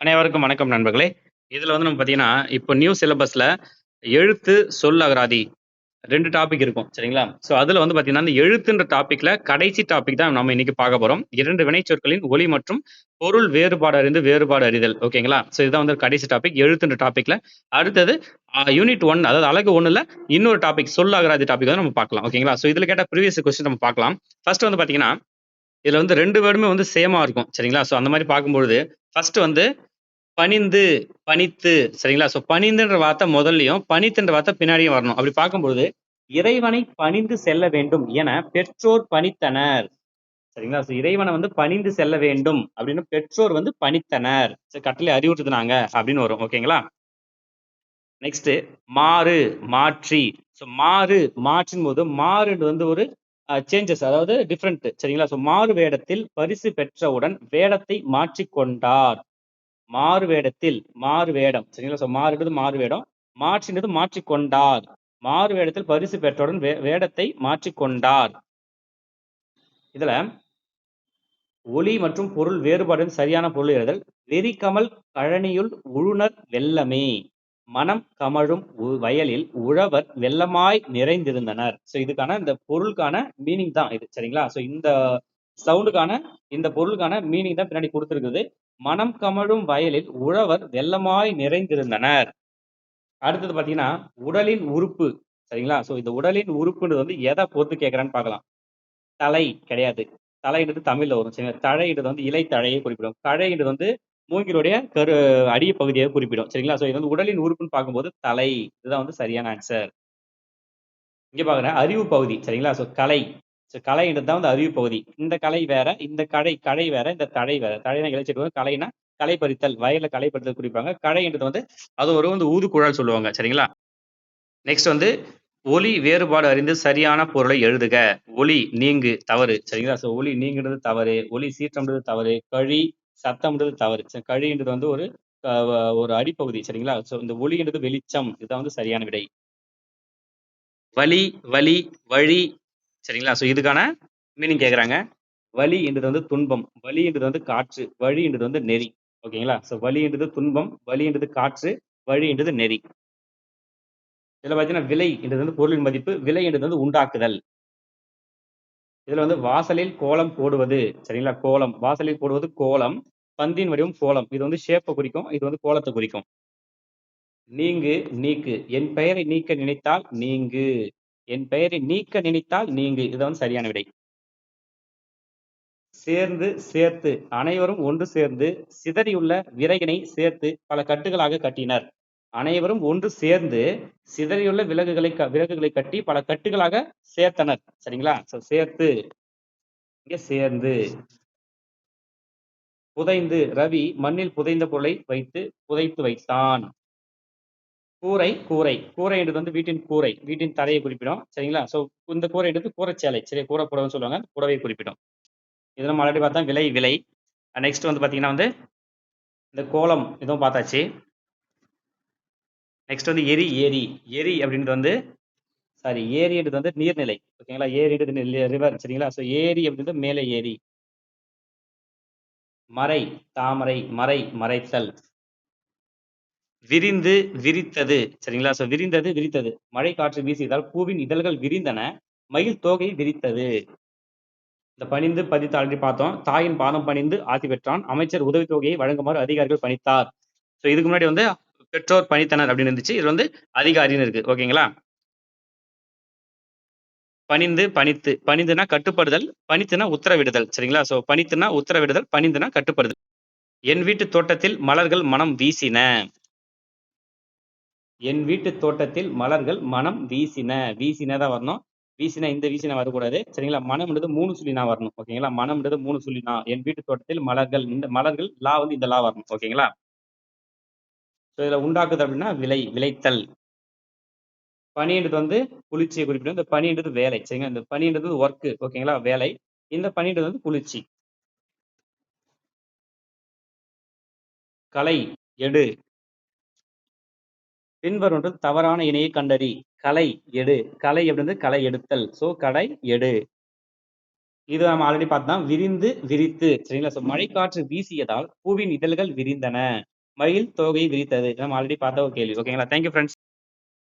அனைவருக்கும் வணக்கம் நண்பர்களே. இதுல வந்து நம்ம பார்த்தீங்கன்னா, இப்போ நியூ சிலபஸ்ல எழுத்து, சொல் அகராதி 2 டாபிக் இருக்கும். சரிங்களா? ஸோ அதுல வந்து பார்த்தீங்கன்னா, அந்த எழுத்துன்ற டாபிக்ல கடைசி டாபிக் தான் நம்ம இன்னைக்கு பார்க்க போறோம். 2 வினைச்சொற்களின் ஒலி மற்றும் பொருள் வேறுபாடு அறிந்து வேறுபாடு அறிதல். ஓகேங்களா? ஸோ இதுதான் வந்து கடைசி டாபிக் எழுத்துன்ற டாபிக்ல. அடுத்தது யூனிட் 1 அதாவது அலகு 1ல இன்னொரு டாபிக் சொல் அகராதி டாபிக் வந்து நம்ம பார்க்கலாம். ஓகேங்களா? ஸோ இதுல கேட்ட ப்ரீவியஸ் கொஸ்டின் நம்ம பார்க்கலாம். ஃபர்ஸ்ட் வந்து பார்த்தீங்கன்னா, இதுல வந்து 2 வேர்டுமே வந்து சேமா இருக்கும். சரிங்களா? ஸோ அந்த மாரி பார்க்கும்பொழுது, ஃபர்ஸ்ட் வந்து பணிந்து, பணித்து சரிங்களா? ஸோ பணிந்துன்ற வார்த்தை முதல்லயும், பணித்துன்ற வார்த்தை பின்னாடியும் வரணும். அப்படி பார்க்கும்பொழுது, இறைவனை பணிந்து செல்ல வேண்டும் என பெற்றோர் பணித்தனர். சரிங்களா? ஸோ இறைவனை வந்து பணிந்து செல்ல வேண்டும் அப்படின்னு பெற்றோர் வந்து பணித்தனர். சரி கட்டளை அறிவுறுத்துனாங்க அப்படின்னு வரும். ஓகேங்களா? நெக்ஸ்ட் மாறு, மாற்றி. ஸோ மாறு, மாற்றின் போது மாறுன்றது வந்து ஒரு சேஞ்சஸ் அதாவது டிஃபரெண்ட் சரிங்களா? ஸோ மாறு வேடத்தில் பரிசு பெற்றவுடன் வேடத்தை மாற்றிக்கொண்டார். மாறு வேடத்தில் மாறு வேடம் சரிங்களா? ஸோ மாறுன்றது மாறு வேடம், மாற்றின்றது மாற்றிக்கொண்டார். மாறு வேடத்தில் பரிசு பெற்றவுடன் வேடத்தை மாற்றிக்கொண்டார். இதுல ஒலி மற்றும் பொருள் வேறுபாடு சரியான பொருள் எழுதல். வெறிகமல் கழனியுள் உழுனர் வெள்ளமே, மனம் கமழும் வயலில் உழவர் வெள்ளமாய் நிறைந்திருந்தனர். ஸோ இதுக்கான இந்த பொருளுக்கான மீனிங் தான் இது சரிங்களா? ஸோ இந்த சவுண்டுக்கான இந்த பொருளுக்கான மீனிங் தான் பின்னாடி கொடுத்திருக்குது. மனம் கமழும் வயலில் உழவர் வெள்ளமாய் நிறைந்திருந்தனர். அடுத்தது பாத்தீங்கன்னா உடலின் உறுப்பு சரிங்களா? ஸோ இந்த உடலின் உறுப்புன்றது வந்து எதை பொறுத்து கேட்கறான்னு பார்க்கலாம். தலை கிடையாது. தலைன்றது தமிழ்ல வரும் சரிங்களா? தழைன்றது வந்து இலை தழையை குறிப்பிடும். கழைன்றது வந்து மூங்கிலுடைய அடிய பகுதியை குறிப்பிடும் சரிங்களா? ஸோ இது வந்து உடலின் உறுப்புன்னு பார்க்கும்போது தலை இதுதான் வந்து சரியான ஆன்சர். இங்க பாக்குறேன் அறிவு பகுதி சரிங்களா? ஸோ கலை ஸோ கலைன்றது தான் வந்து அறிவு பகுதி. இந்த கலை வேற, இந்த கடை வேற, இந்த தழை வேற. தழைனா இழைச்சிட்டு கலைனா களை பறித்தல் வயல்ல களை பறித்தல் குறிப்பாங்க. கழைன்றது வந்து அது ஒரு வந்து ஊதுகுழல் சொல்லுவாங்க சரிங்களா? நெக்ஸ்ட் வந்து ஒலி வேறுபாடு அறிந்து சரியான பொருளை எழுதுக. ஒலி நீங்கு தவறு சரிங்களா? ஸோ ஒலி நீங்குறது தவறு, ஒலி சீற்றம்ன்றது தவறு, கழி சத்தம்ன்றது தவறு. கழின்றது வந்து ஒரு அடிப்பகுதி சரிங்களா? ஸோ இந்த ஒலின்றது வெளிச்சம் இதுதான் வந்து சரியான விடை. வலி, வலி, வழி சரிங்களா? ஸோ இதுக்கான மீனிங் கேட்குறாங்க. வலி என்றது வந்து துன்பம், வலி என்றது வந்து காற்று, வழி என்றது வந்து நெறி. ஓகேங்களா? ஸோ வலி என்றது துன்பம், வலி என்றது காற்று, வழி என்றது நெறி. இதுல பார்த்தீங்கன்னா விலை என்றது வந்து பொருளின் மதிப்பு, விலை என்றது வந்து உண்டாக்குதல். இதுல வந்து வாசலில் கோலம் போடுவது சரிங்களா? கோலம் வாசலில் போடுவது கோலம், பந்தின் வடிவம் கோலம். இது வந்து ஷேப்பை குறிக்கும், இது வந்து கோலத்தை குறிக்கும். நீங்கு, நீக்கு. என் பெயரை நீக்க நினைத்தால் நீங்கு, என் பெயரை நீக்க நினைத்தால் நீங்கு. இது வந்து சரியான விடை. சேர்ந்து, சேர்த்து. அனைவரும் ஒன்று சேர்ந்து சிதறியுள்ள விறகினை சேர்த்து பல கட்டுகளாக கட்டினர். அனைவரும் ஒன்று சேர்ந்து சிதறியுள்ள விறகுகளை கட்டி பல கட்டுகளாக சேர்த்தனர். சரிங்களா? சேர்த்து இங்க சேர்ந்து. புதைந்து ரவி மண்ணில் புதைந்த பொருளை வைத்து புதைத்து வைத்தான். கூரை கூரை கூரை என்றது வந்து வீட்டின் கூரை, வீட்டின் தரையை குறிப்பிடும் சரிங்களா? சோ இந்த கூரை என்றது கூரைச்சேலை சரி கூரைப்புடவைன்னு சொல்லுவாங்க, புடவை குறிப்பிடும். இது நம்ம ஆல்ரெடி பார்த்தா விலை விலை. நெக்ஸ்ட் வந்து பாத்தீங்கன்னா வந்து இந்த கோலம் இதுவும் பார்த்தாச்சு. நெக்ஸ்ட் வந்து எரி ஏரி எரி அப்படின்றது வந்து சாரி ஏரின்றது வந்து நீர்நிலை ஓகேங்களா? ஏரின்றது ரிவர் சரிங்களா? ஸோ ஏரி அப்படின்றது மேலே ஏரி. மறை தாமரை மறை மறைத்தல். விரிந்து விரித்தது சரிங்களா? ஸோ விரிந்தது விரித்தது. மழை காற்று வீசியதால் பூவின் இதழ்கள் விரிந்தன, மயில் தோகை விரித்தது. இந்த பணிந்து பதித்து ஆல்ரெடி பார்த்தோம். தாயின் பாதம் பணிந்து ஆசி பெற்றான், அமைச்சர் உதவி தொகையை வழங்குமாறு அதிகாரிகள் பணித்தார். ஸோ இதுக்கு முன்னாடி வந்து பெற்றோர் பணித்தனர் அப்படின்னு இருந்துச்சு. இது வந்து அதிகாரின்னு இருக்கு ஓகேங்களா? பணிந்து பணித்து பணிந்துனா கட்டுப்படுதல், பணித்துனா உத்தரவிடுதல் சரிங்களா? ஸோ பணித்துனா உத்தரவிடுதல், பணிந்துனா கட்டுப்படுதல். என் வீட்டு தோட்டத்தில் மலர்கள் மனம் வீசின. என் வீட்டு தோட்டத்தில் மலர்கள் மனம் வீசின. வீசின தான் வரணும். வீசின இந்த வீசின வரக்கூடாது சரிங்களா? மனம்ன்றது 3 சுழினா வரணும் ஓகேங்களா? மனம்ன்றது 3 சுழினா. என் வீட்டு தோட்டத்தில் மலர்கள் இந்த மலர்கள் லா வந்து இந்த லா வரணும் ஓகேங்களா? ஸோ இதுல உண்டாக்குது அப்படின்னா விளைத்தல். பணின்றது வந்து குளிர்ச்சியை குறிப்பிடும். இந்த பணின்றது வேலை சரிங்களா? இந்த பணின்றது ஒர்க் ஓகேங்களா? வேலை. இந்த பணின்றது வந்து குளிர்ச்சி. கலை எடு. பின்வரும் தவறான இணையை கண்டறி. கலை எடு. கலை அப்படின்றது களை எடுத்தல். சோ கடை எடு. இது நம்ம ஆல்ரெடி பார்த்தோம். விரிந்து விரித்து சரிங்களா? ஸோ மழைக்காற்று வீசியதால் பூவின் இதழ்கள் விரிந்தன. மயில் தோகை விரித்தது. நம்ம ஆல்ரெடி பார்த்த ஒரு கேள்வி. ஓகேங்களா? Thank you friends.